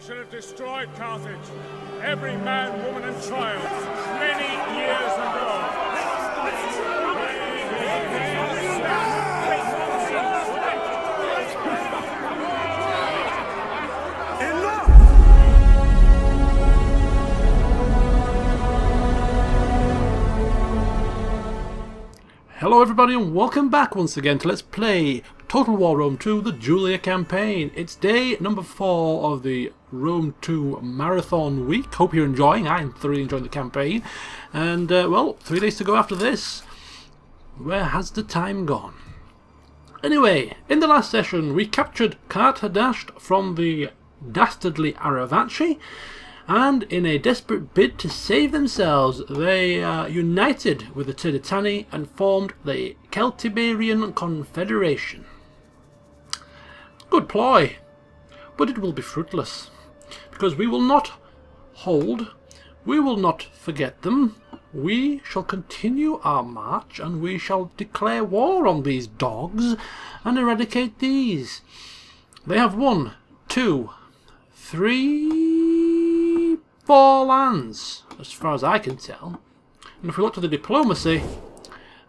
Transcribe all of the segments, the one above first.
should have destroyed Carthage, every man, woman, and child, many years ago. Hello everybody and welcome back once again to Let's Play Total War Rome 2, the Julia campaign. It's day number 4 of the Rome 2 Marathon week. Hope you're enjoying. I'm thoroughly enjoying the campaign. And, well, 3 days to go after this. Where has the time gone? Anyway, in the last session we captured Kartadasht from the dastardly Aravaci. And in a desperate bid to save themselves, they united with the Turdetani and formed the Celtiberian Confederation. Good ploy, but it will be fruitless, because we will not hold, we will not forget them. We shall continue our march, and we shall declare war on these dogs and eradicate these. They have 1, 2, 3... 4 lands, as far as I can tell. And if we look to the diplomacy,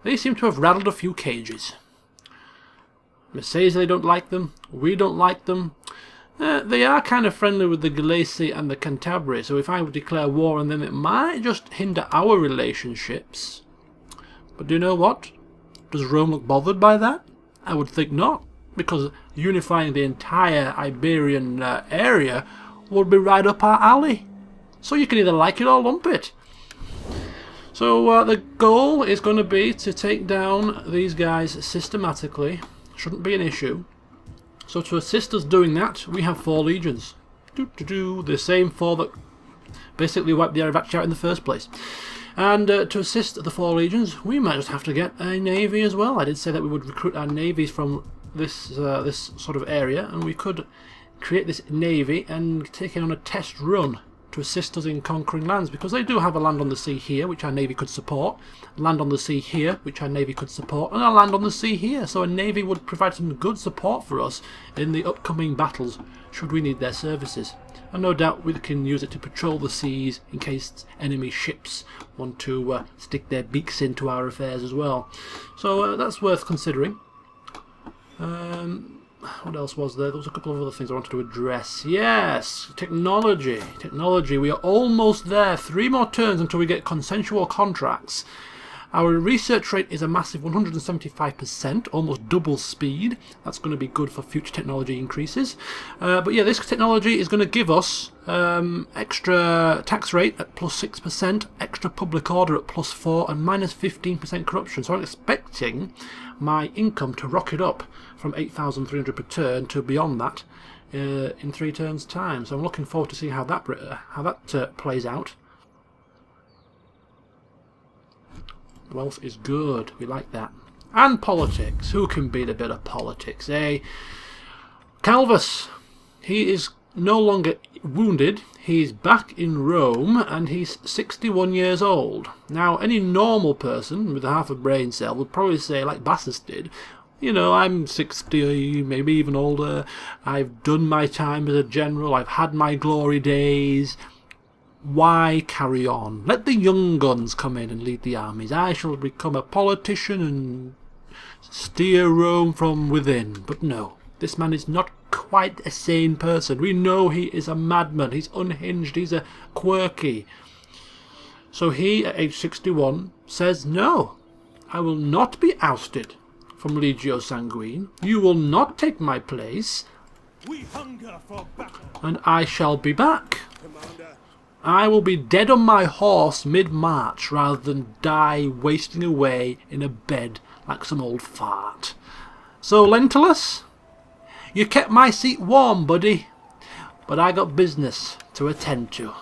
they seem to have rattled a few cages. Mercedes, they don't like them. We don't like them. They are kind of friendly with the Galaci and the Cantabria, so if I would declare war on them, it might just hinder our relationships. But do you know what? Does Rome look bothered by that? I would think not, because unifying the entire Iberian area would be right up our alley. So you can either like it or lump it. So the goal is going to be to take down these guys systematically. Shouldn't be an issue. So to assist us doing that, we have 4 legions. The same 4 that basically wiped the Aravaci out in the first place. And to assist the 4 legions, we might just have to get a navy as well. I did say that we would recruit our navies from this this sort of area, and we could create this navy and take it on a test run to assist us in conquering lands, because they do have a land on the sea here which our navy could support, land on the sea here which our navy could support, and a land on the sea here, so a navy would provide some good support for us in the upcoming battles should we need their services. And no doubt we can use it to patrol the seas in case enemy ships want to stick their beaks into our affairs as well. So that's worth considering. What else was there? There was a couple of other things I wanted to address. Yes, technology. Technology. We are almost there. 3 more turns until we get consensual contracts. Our research rate is a massive 175%, almost double speed. That's going to be good for future technology increases. But yeah, this technology is going to give us extra tax rate at +6%, extra public order at +4%, and -15% corruption. So I'm expecting my income to rocket up from 8,300 per turn to beyond that in 3 turns' time. So I'm looking forward to see how that plays out. Wealth is good. We like that. And politics. Who can beat a bit of politics, eh? Calvus. He is no longer wounded. He's back in Rome, and he's 61 years old. Now, any normal person with half a brain cell would probably say, like Bassus did, you know, I'm 60, maybe even older. I've done my time as a general. I've had my glory days. Why carry on? Let the young guns come in and lead the armies. I shall become a politician and steer Rome from within. But no, this man is not quite a sane person. We know he is a madman. He's unhinged. He's a quirky. So he, at age 61, says, no, I will not be ousted from Legio Sanguine. You will not take my place. We hunger for battle. And I shall be back. Commander. I will be dead on my horse mid-march rather than die wasting away in a bed like some old fart. So, Lentulus, you kept my seat warm, buddy, but I got business to attend to.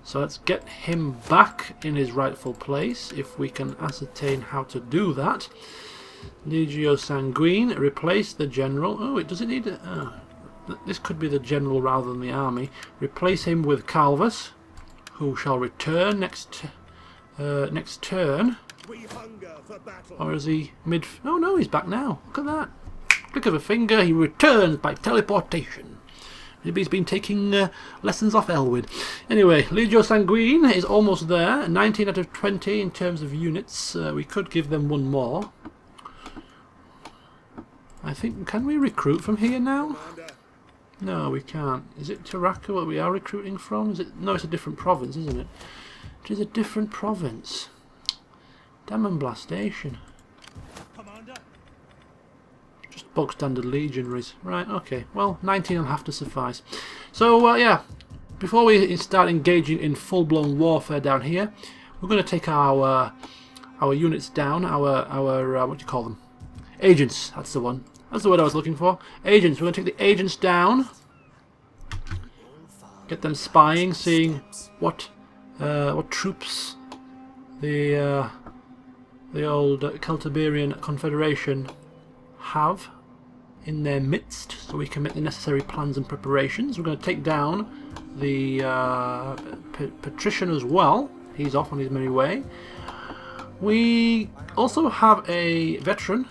So let's get him back in his rightful place, if we can ascertain how to do that. Legio Sanguine, replace the general. Oh, it doesn't need it. Oh. This could be the general rather than the army. Replace him with Calvus, who shall return next turn. Or is he mid... Oh no, he's back now. Look at that. Click of a finger, he returns by teleportation. Maybe he's been taking lessons off Elwood. Anyway, Legio Sanguine is almost there. 19 out of 20 in terms of units. We could give them one more. I think, can we recruit from here now? No, we can't. Is it Taraka what we are recruiting from? Is it? No, it's a different province, isn't it? It is a different province. Damn and Blastation. Just bog standard legionaries. Right, okay. Well, 19 will have to suffice. So, yeah, before we start engaging in full-blown warfare down here, we're going to take our units down, our what do you call them? Agents, that's the one. That's the word I was looking for. Agents. We're going to take the agents down. Get them spying, seeing what troops the old Celtiberian Confederation have in their midst, so we can make the necessary plans and preparations. We're going to take down the patrician as well. He's off on his merry way. We also have a veteran.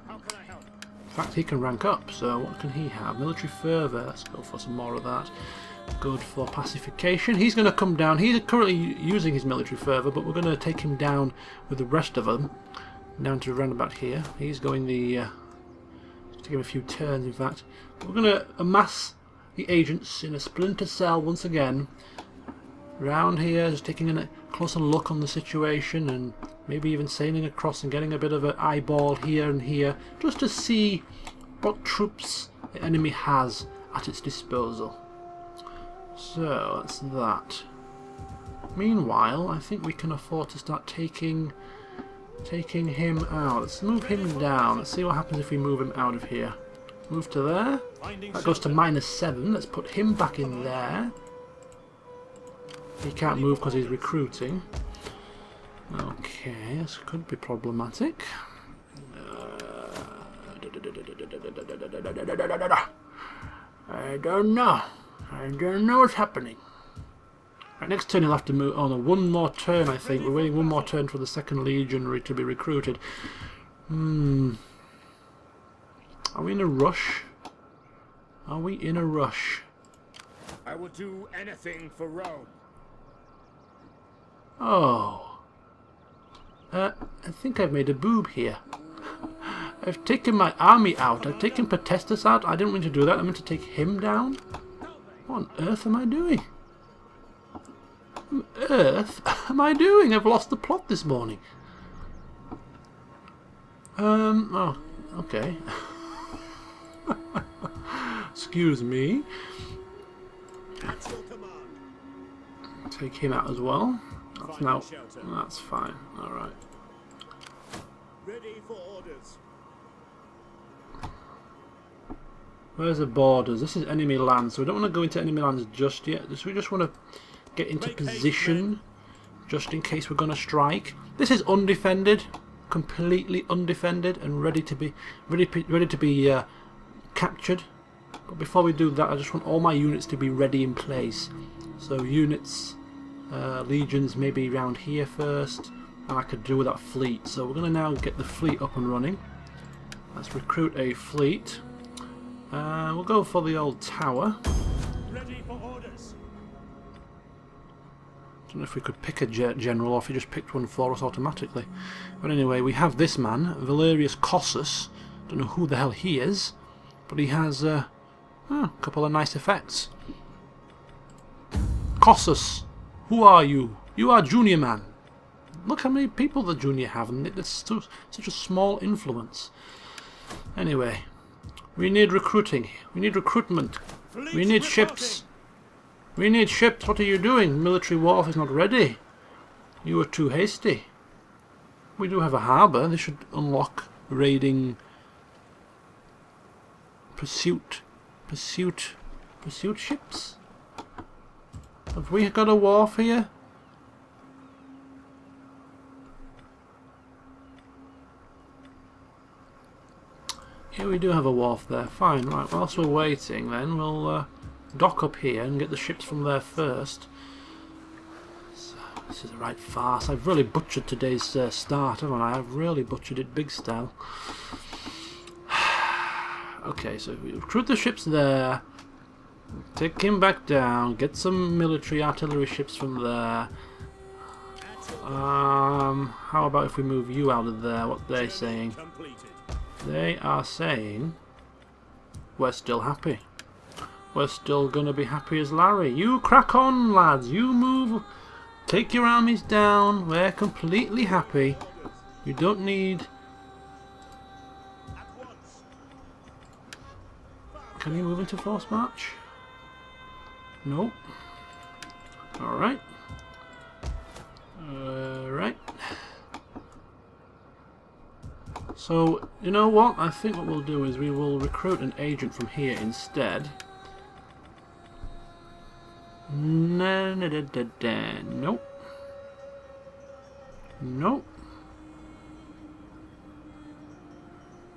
In fact, he can rank up, so what can he have? Military fervour, let's go for some more of that. Good for pacification. He's going to come down. He's currently using his military fervour, but we're going to take him down with the rest of them, down to around about here. He's going the... take him a few turns, in fact. We're going to amass the agents in a splinter cell once again. Round here, just taking a closer look on the situation, and maybe even sailing across and getting a bit of an eyeball here and here, just to see what troops the enemy has at its disposal. So that's that. Meanwhile, I think we can afford to start taking him out. Let's move him down. Let's see what happens if we move him out of here. Move to there. That goes to -7. Let's put him back in there. He can't move because he's recruiting. Okay, this could be problematic. I don't know. I don't know what's happening. Right, next turn he'll have to move. Oh no, one more turn I think. We're waiting one more turn for the second legionary to be recruited. Are we in a rush? Are we in a rush? I will do anything for Rome. Oh. I think I've made a boob here. I've taken my army out. I've taken Potestas out. I didn't mean to do that. I meant to take him down. What on earth am I doing? What on earth am I doing? I've lost the plot this morning. Oh, okay. Excuse me. Take him out as well. That's now. That's fine. All right. Ready for orders. Where's the borders? This is enemy land, so we don't want to go into enemy lands just yet. We just want to get into position, just in case we're going to strike. This is undefended, completely undefended, and ready to be captured. But before we do that, I just want all my units to be ready in place. So units, legions, maybe around here first, and I could do with that fleet. So we're going to now get the fleet up and running. Let's recruit a fleet. We'll go for the old tower. Ready for orders. I don't know if we could pick a general or if he just picked one for us automatically. But anyway, we have this man, Valerius Cossus. Don't know who the hell he is, but he has a couple of nice effects. Cossus, who are you? You are junior man. Look how many people the junior have, and it's such a small influence. Anyway, we need recruiting. We need recruitment. We need ships. We need ships. What are you doing? Military warfare is not ready. You were too hasty. We do have a harbour. This should unlock raiding. Pursuit ships. Have we got a wharf here? Yeah, we do have a wharf there. Fine, right, whilst we're waiting then, we'll dock up here and get the ships from there first. So, this is a right farce. I've really butchered today's start, haven't I? I've really butchered it big style. Okay, so we recruit the ships there. Take him back down. Get some military artillery ships from there. How about if we move you out of there? What are they saying? They are saying we're still happy. We're still gonna be happy as Larry. You crack on, lads. You move. Take your armies down. We're completely happy. You don't need... Can you move into force march? Nope. Alright. Right. So, you know what? I think what we'll do is we will recruit an agent from here instead. Nope. Nope.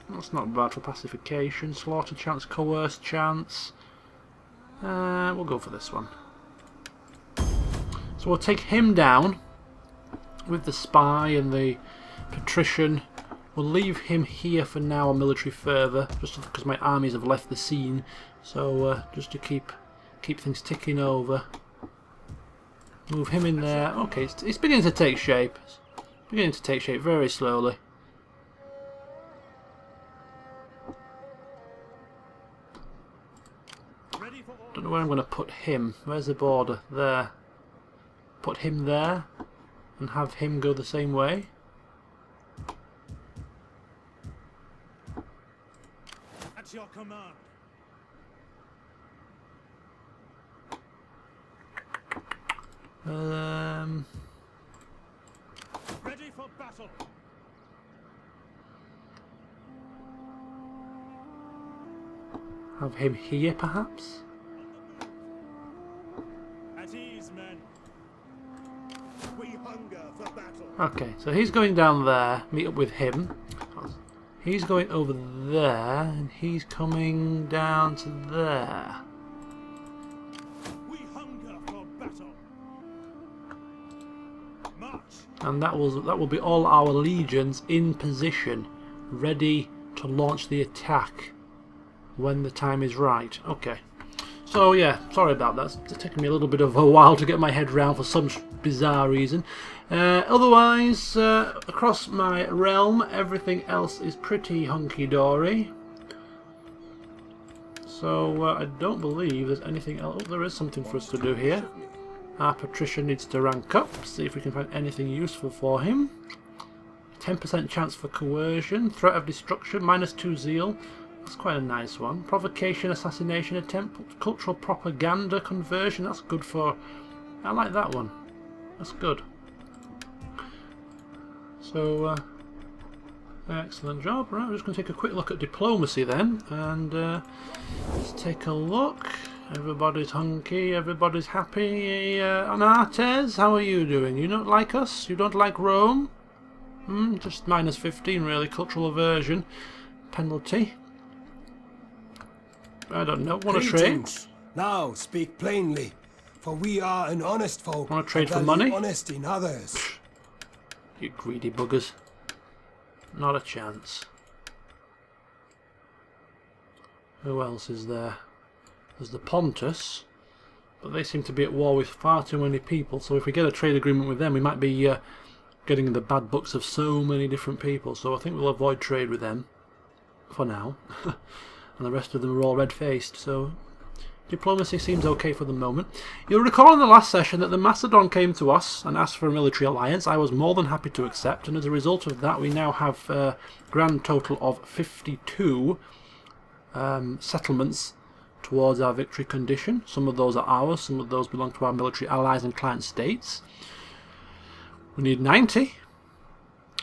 That's not bad for pacification. Slaughter chance, coerce chance. We'll go for this one. So we'll take him down with the spy and the patrician. We'll leave him here for now on military fervour, just because my armies have left the scene. So just to keep things ticking over. Move him in there. Okay, it's beginning to take shape. It's beginning to take shape very slowly. Don't know where I'm going to put him. Where's the border? There. Put him there and have him go the same way. At your command. Ready for battle. Have him here, perhaps? At ease, men. We hunger for battle. Okay, so he's going down there, meet up with him. He's going over there, and he's coming down to there. We hunger for battle. March. And that will be all our legions in position, ready to launch the attack when the time is right. Okay. So yeah, sorry about that. It's taken me a little bit of a while to get my head round for some bizarre reason. Otherwise, across my realm, everything else is pretty hunky-dory. So I don't believe there's anything else. Oh, there is something for us to do here. Our patrician needs to rank up. See if we can find anything useful for him. 10% chance for coercion. Threat of destruction. -2 zeal. That's quite a nice one. Provocation, assassination attempt, cultural propaganda conversion. That's good for... I like that one. That's good. So, excellent job. Right, we're just going to take a quick look at diplomacy then. And let's take a look. Everybody's hunky, everybody's happy. Anates, how are you doing? You don't like us? You don't like Rome? Just -15 really. Cultural aversion. Penalty. I don't know. Want to trade? Now speak plainly, for we are an honest folk. Want to trade for and money? Honesty in others. You greedy buggers. Not a chance. Who else is there? There's the Pontus, but they seem to be at war with far too many people. So if we get a trade agreement with them, we might be getting in the bad books of so many different people. So I think we'll avoid trade with them for now. And the rest of them are all red-faced, so diplomacy seems okay for the moment. You'll recall in the last session that the Macedon came to us and asked for a military alliance. I was more than happy to accept, and as a result of that we now have a grand total of 52 settlements towards our victory condition. Some of those are ours, some of those belong to our military allies and client states. We need 90,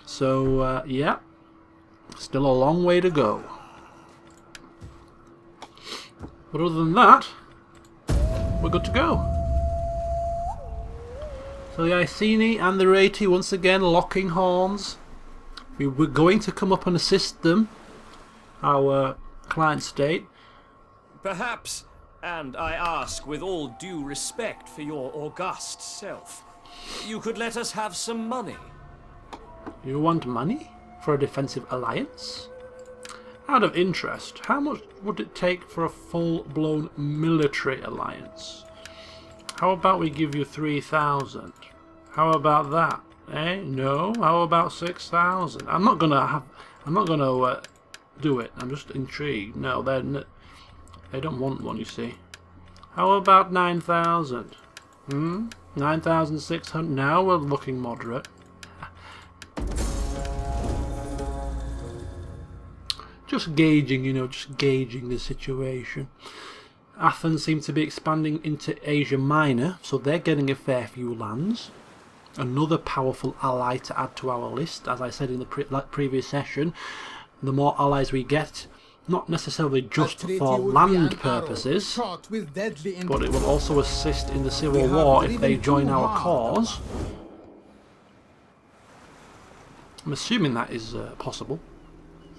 so yeah, still a long way to go. But other than that, we're good to go. So the Iceni and the Rati once again locking horns. We were going to come up and assist them, our client state. Perhaps, and I ask with all due respect for your august self, you could let us have some money. You want money for a defensive alliance? Out of interest, how much would it take for a full-blown military alliance? How about we give you 3,000? How about that? Eh? No? How about 6,000? I'm not gonna do it. I'm just intrigued. No, they don't want one, you see. How about 9,000? 9,600? Now we're looking moderate. Just gauging, you know, just gauging the situation. Athens seems to be expanding into Asia Minor, so they're getting a fair few lands. Another powerful ally to add to our list. As I said in the previous session, the more allies we get, not necessarily just for land purposes, but it will also assist in the civil war if they join our cause. I'm assuming that is possible.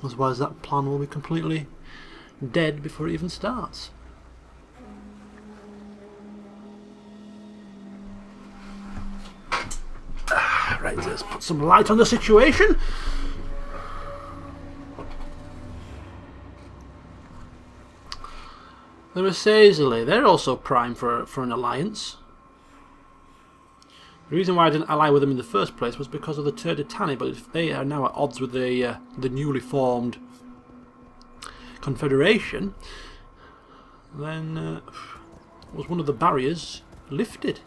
Otherwise that plan will be completely dead before it even starts. Right, let's put some light on the situation. The Marseillais, they're also prime for an alliance. The reason why I didn't ally with them in the first place was because of the Turdetani, but if they are now at odds with the newly formed Confederation, then was one of the barriers lifted.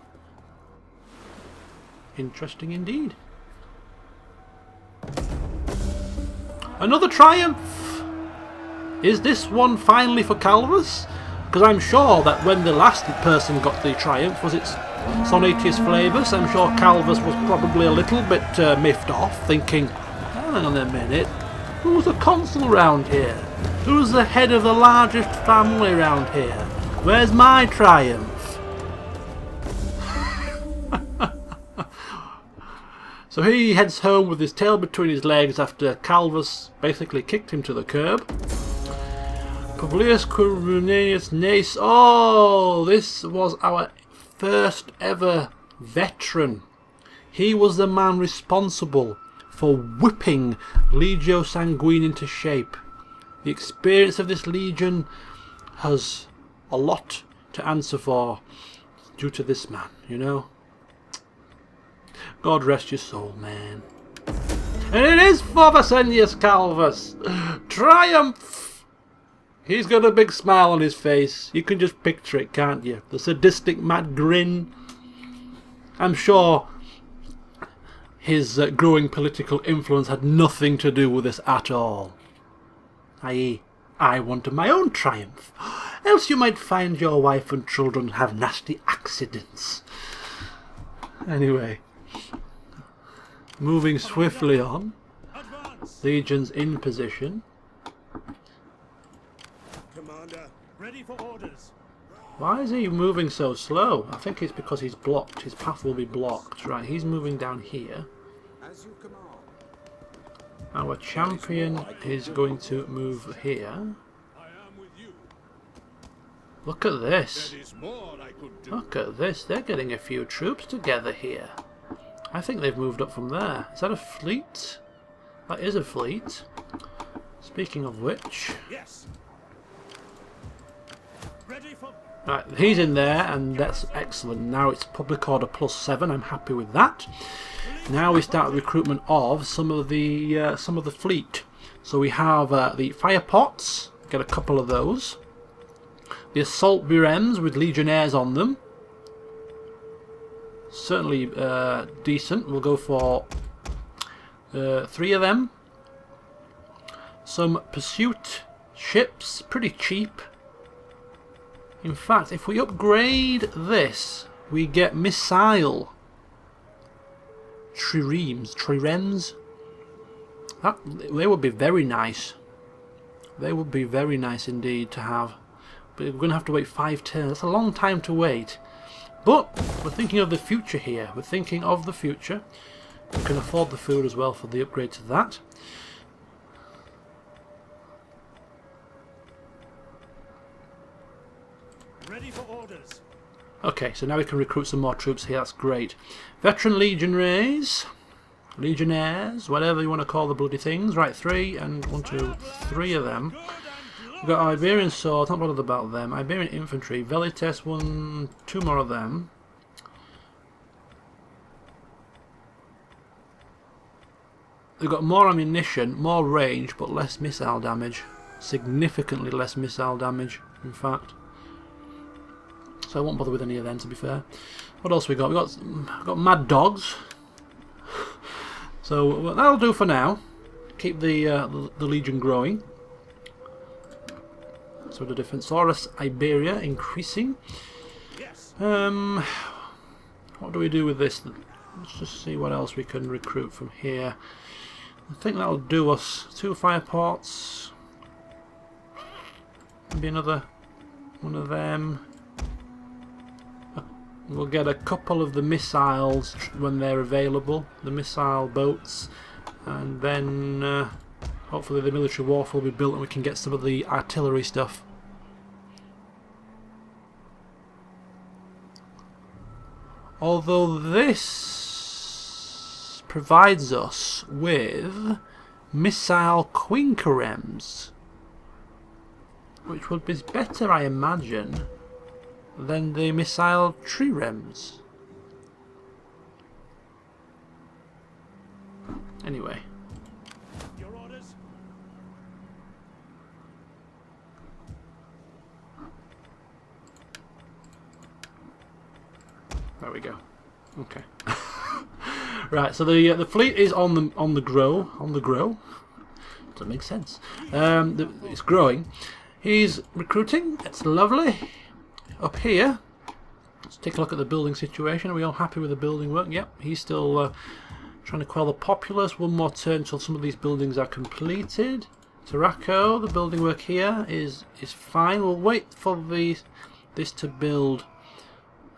Interesting indeed. Another triumph! Is this one finally for Calvus? Because I'm sure that when the last person got the triumph, was it Sonatius Flavus? I'm sure Calvus was probably a little bit miffed off, thinking, hang on a minute, who's the consul round here? Who's the head of the largest family round here? Where's my triumph? So he heads home with his tail between his legs after Calvus basically kicked him to the curb. Publius Quirinius Nace. Oh, this was our first ever veteran. He was the man responsible for whipping Legio Sanguine into shape. The experience of this legion has a lot to answer for due to this man, you know. God rest your soul, man. And it is for Vasenius Calvus. Triumph! He's got a big smile on his face. You can just picture it, can't you? The sadistic mad grin. I'm sure his growing political influence had nothing to do with this at all. I.e., I wanted my own triumph. Else you might find your wife and children have nasty accidents. Anyway. Moving swiftly on. Legions in position. Commander, ready for orders. Why is he moving so slow? I think it's because he's blocked. His path will be blocked. Right, he's moving down here. As you command. Our champion is going to move here. I am with you. Look at this. There is more I could do. Look at this. They're getting a few troops together here. I think they've moved up from there. Is that a fleet? That is a fleet. Speaking of which... Yes. Ready for... Right, he's in there, and that's excellent. Now it's public order +7. I'm happy with that. Now we start recruitment of some of the fleet. So we have the fire pots. Get a couple of those. The assault birems with legionnaires on them. Certainly decent. We'll go for 3 of them. Some pursuit ships, pretty cheap. In fact, if we upgrade this, we get missile triremes. They would be very nice. They would be very nice indeed to have. But we're going to have to wait 5 turns. That's a long time to wait. But we're thinking of the future here. We're thinking of the future. We can afford the food as well for the upgrade to that. Ready for orders. Okay, so now we can recruit some more troops here. That's great. Veteran legionaries. Legionnaires, whatever you want to call the bloody things. Right, 3 and 1, 2, 3 of them. We've got Iberian swords, not bothered about them. Iberian infantry, Velites, 1, 2 more of them. They've got more ammunition, more range, but less missile damage. Significantly less missile damage, in fact. So I won't bother with any of them, to be fair. What else we got? We've got mad dogs. So well, that'll do for now. Keep the legion growing. So the Defensorus Iberia increasing. What do we do with this? Let's just see what else we can recruit from here. I think that'll do us. 2 fireports. Maybe another one of them. We'll get a couple of the missiles when they're available, the missile boats, and then hopefully the military wharf will be built and we can get some of the artillery stuff. Although this provides us with missile quinqueremes, which would be better, I imagine, than the missile triremes. Anyway. Your orders? There we go. Okay. Right, so the fleet is on the grow. Doesn't make sense. It's growing. He's recruiting. It's lovely. Up here, let's take a look at the building situation. Are we all happy with the building work? Yep, he's still trying to quell the populace. One more turn until some of these buildings are completed. Tarraco, the building work here is fine. We'll wait for this to build.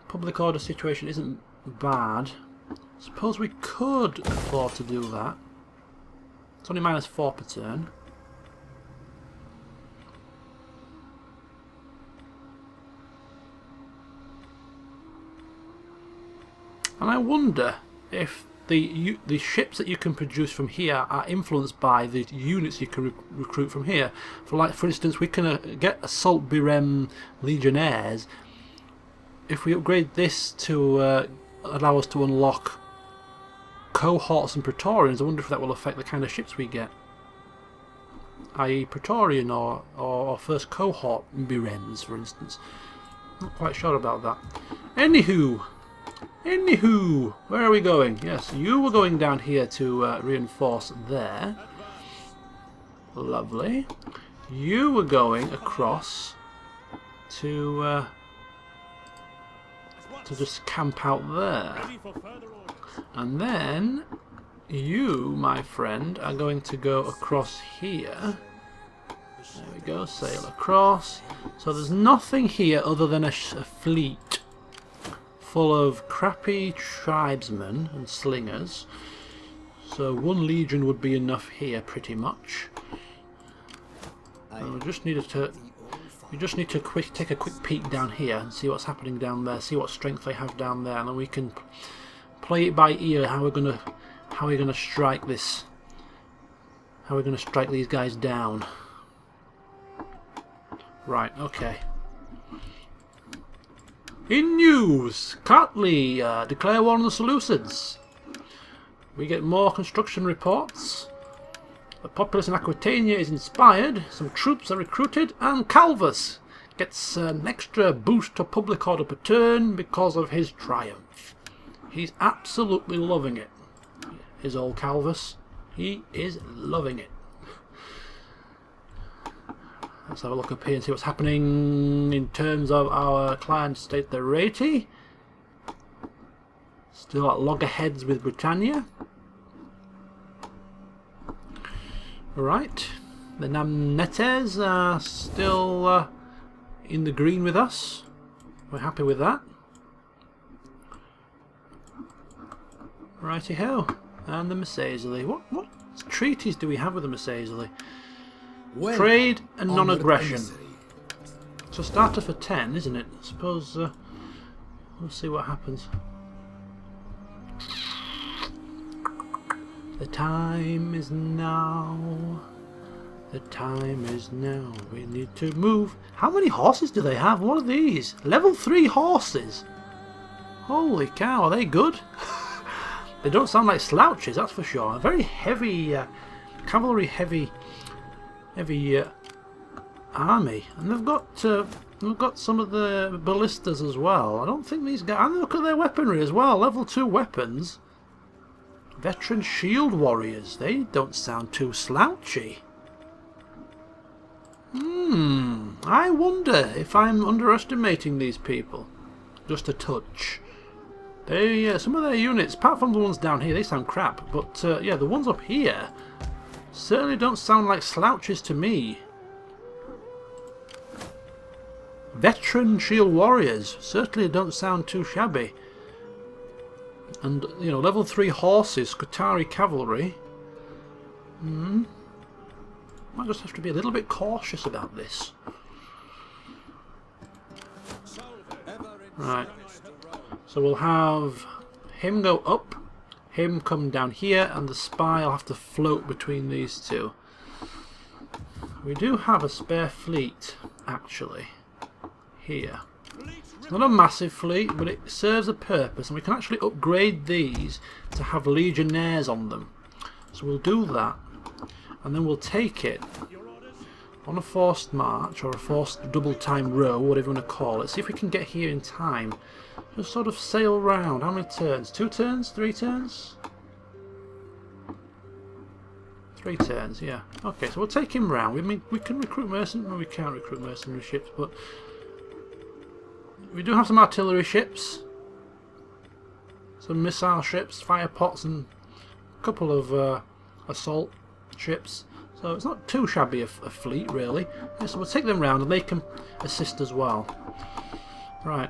Public order situation isn't bad. Suppose we could afford to do that. It's only -4 per turn. And I wonder if the ships that you can produce from here are influenced by the units you can recruit from here. For instance, we can get Celtiberian Legionnaires. If we upgrade this to allow us to unlock cohorts and Praetorians, I wonder if that will affect the kind of ships we get. I.e. Praetorian or first cohort Birems, for instance. Not quite sure about that. Anywho, where are we going? Yes, you were going down here to reinforce there. Lovely. You were going across to just camp out there. Ready for further orders. And then you, my friend, are going to go across here. There we go, sail across. So there's nothing here other than a fleet full of crappy tribesmen and slingers. So 1 legion would be enough here, pretty much. We just need to take a quick peek down here and see what's happening down there, see what strength they have down there, and then we can play it by ear how we're gonna strike this, how we're gonna strike these guys down. Right, okay. In news, Cartley declare war on the Seleucids. We get more construction reports. The populace in Aquitania is inspired, some troops are recruited, and Calvus gets an extra boost to public order per turn because of his triumph. He's absolutely loving it. His old Calvus. He is loving it. Let's have a look up here and see what's happening in terms of our client state, the Rati. Still at loggerheads with Britannia. Right, the Namnetes are still in the green with us. We're happy with that. Righty ho, and the Massaesili. What treaties do we have with the Massaesili? Well, Trade and honored non-aggression. emissary. So starter for 10, isn't it? I suppose we'll see what happens. The time is now. The time is now. We need to move. How many horses do they have? What are these? Level 3 horses. Holy cow, are they good? They don't sound like slouches, that's for sure. A very heavy, cavalry heavy army. And they've got some of the ballistas as well. I don't think these guys... And look at their weaponry as well. Level 2 weapons. Veteran shield warriors. They don't sound too slouchy. I wonder if I'm underestimating these people. Just a touch. They, some of their units, apart from the ones down here, they sound crap. But yeah, the ones up here certainly don't sound like slouches to me. Veteran shield warriors certainly don't sound too shabby. And, you know, level 3 horses, Scutari cavalry. Might just have to be a little bit cautious about this. Right. So we'll have him go up, him come down here, and the spy will have to float between these two. We do have a spare fleet, actually, here. It's not a massive fleet, but it serves a purpose, and we can actually upgrade these to have legionnaires on them. So we'll do that, and then we'll take it on a forced march, or a forced double time row, whatever you want to call it. See if we can get here in time. Just sort of sail round. How many turns? 2 turns? 3 turns? 3 turns, yeah. Okay, so we'll take him round. We can recruit mercenaries. No, we can't recruit mercenary ships, but we do have some artillery ships, some missile ships, fire pots, and a couple of assault ships. So it's not too shabby a fleet, really. Yeah, so we'll take them round, and they can assist as well. Right.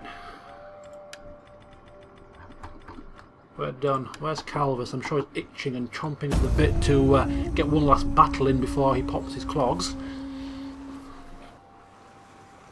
We're done. Where's Calvus? I'm sure he's itching and chomping at the bit to get one last battle in before he pops his clogs.